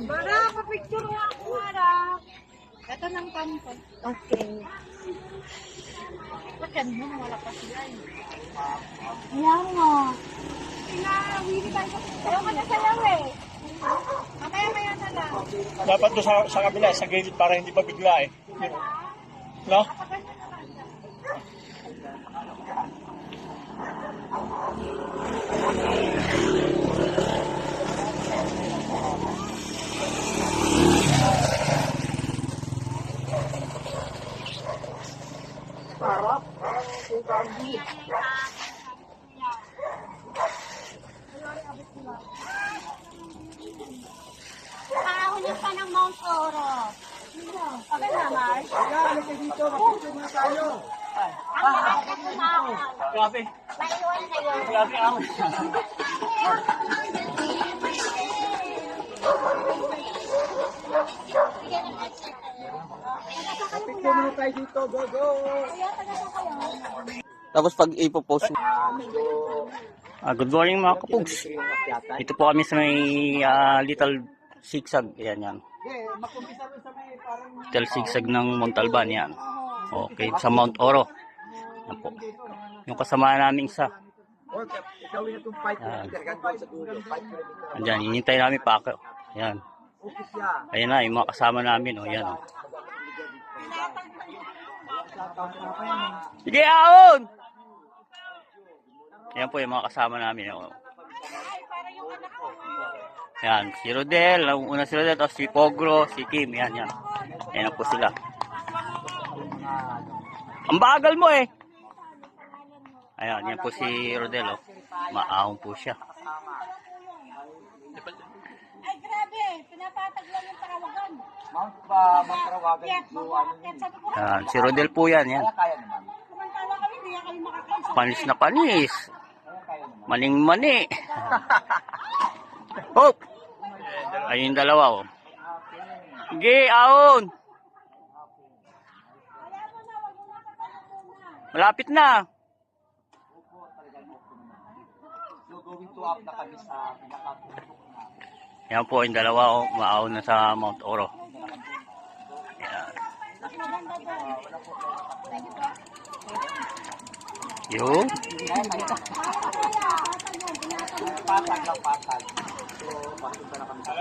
Mara, papicture mo ako, Mara. Ito ng kampo. Okay. Bakit mo? Wala pa sila eh. Ayan mo. Pinawili tayo sa picture. Ayaw ka na sayaw eh. Mamaya-maya na lang. Dapat doon sa kabila, sa gilid para hindi mabigla eh. No? Sarap. Ang candy. Kahuli pa ng Mount Oro. Okay na, Mars? Kaya, halika dito, mapicture na tayo. Grabe. Maiwan na yun. Grabe ako. Picture muna tayo dito, go, go! Tapos pag ipopost mo. Good morning mga kapugs. Ito po kami sa may little zigzag. Ayan yan. Little zigzag ng Montalban yan. Okay, sa Mount Oro. Yan po. Yung kasama namin isa. Andyan, hinintay namin pa ako. Ayan. Ayan na, yung mga kasama namin. O, ayan. O. Sige, aon! Ayan po yung mga kasama namin. O. Ayan, si Rodel. Una si Rodel, tapos si Pogro, si Kim. Ayan, yan. Ayan po sila. Ang bagal mo eh. Ayan, yan po si Rodel. O. Maahon po siya. Ay, grabe. Pinapatag lang yung Tarawagan. Mount Tarawagan. Ayan, si Rodel po yan. Yan. Kumantala kami, hindi kami makakaisa. Panis na panis. Maning-mani. Hop! Ayun yung dalawa. Oh. Sige, ahon! Malapit na. Yan po yung dalawa. Oh. Maahon na sa Mount Oro. Yan. Yung? Patag lang, patag. So, papunta na kami sa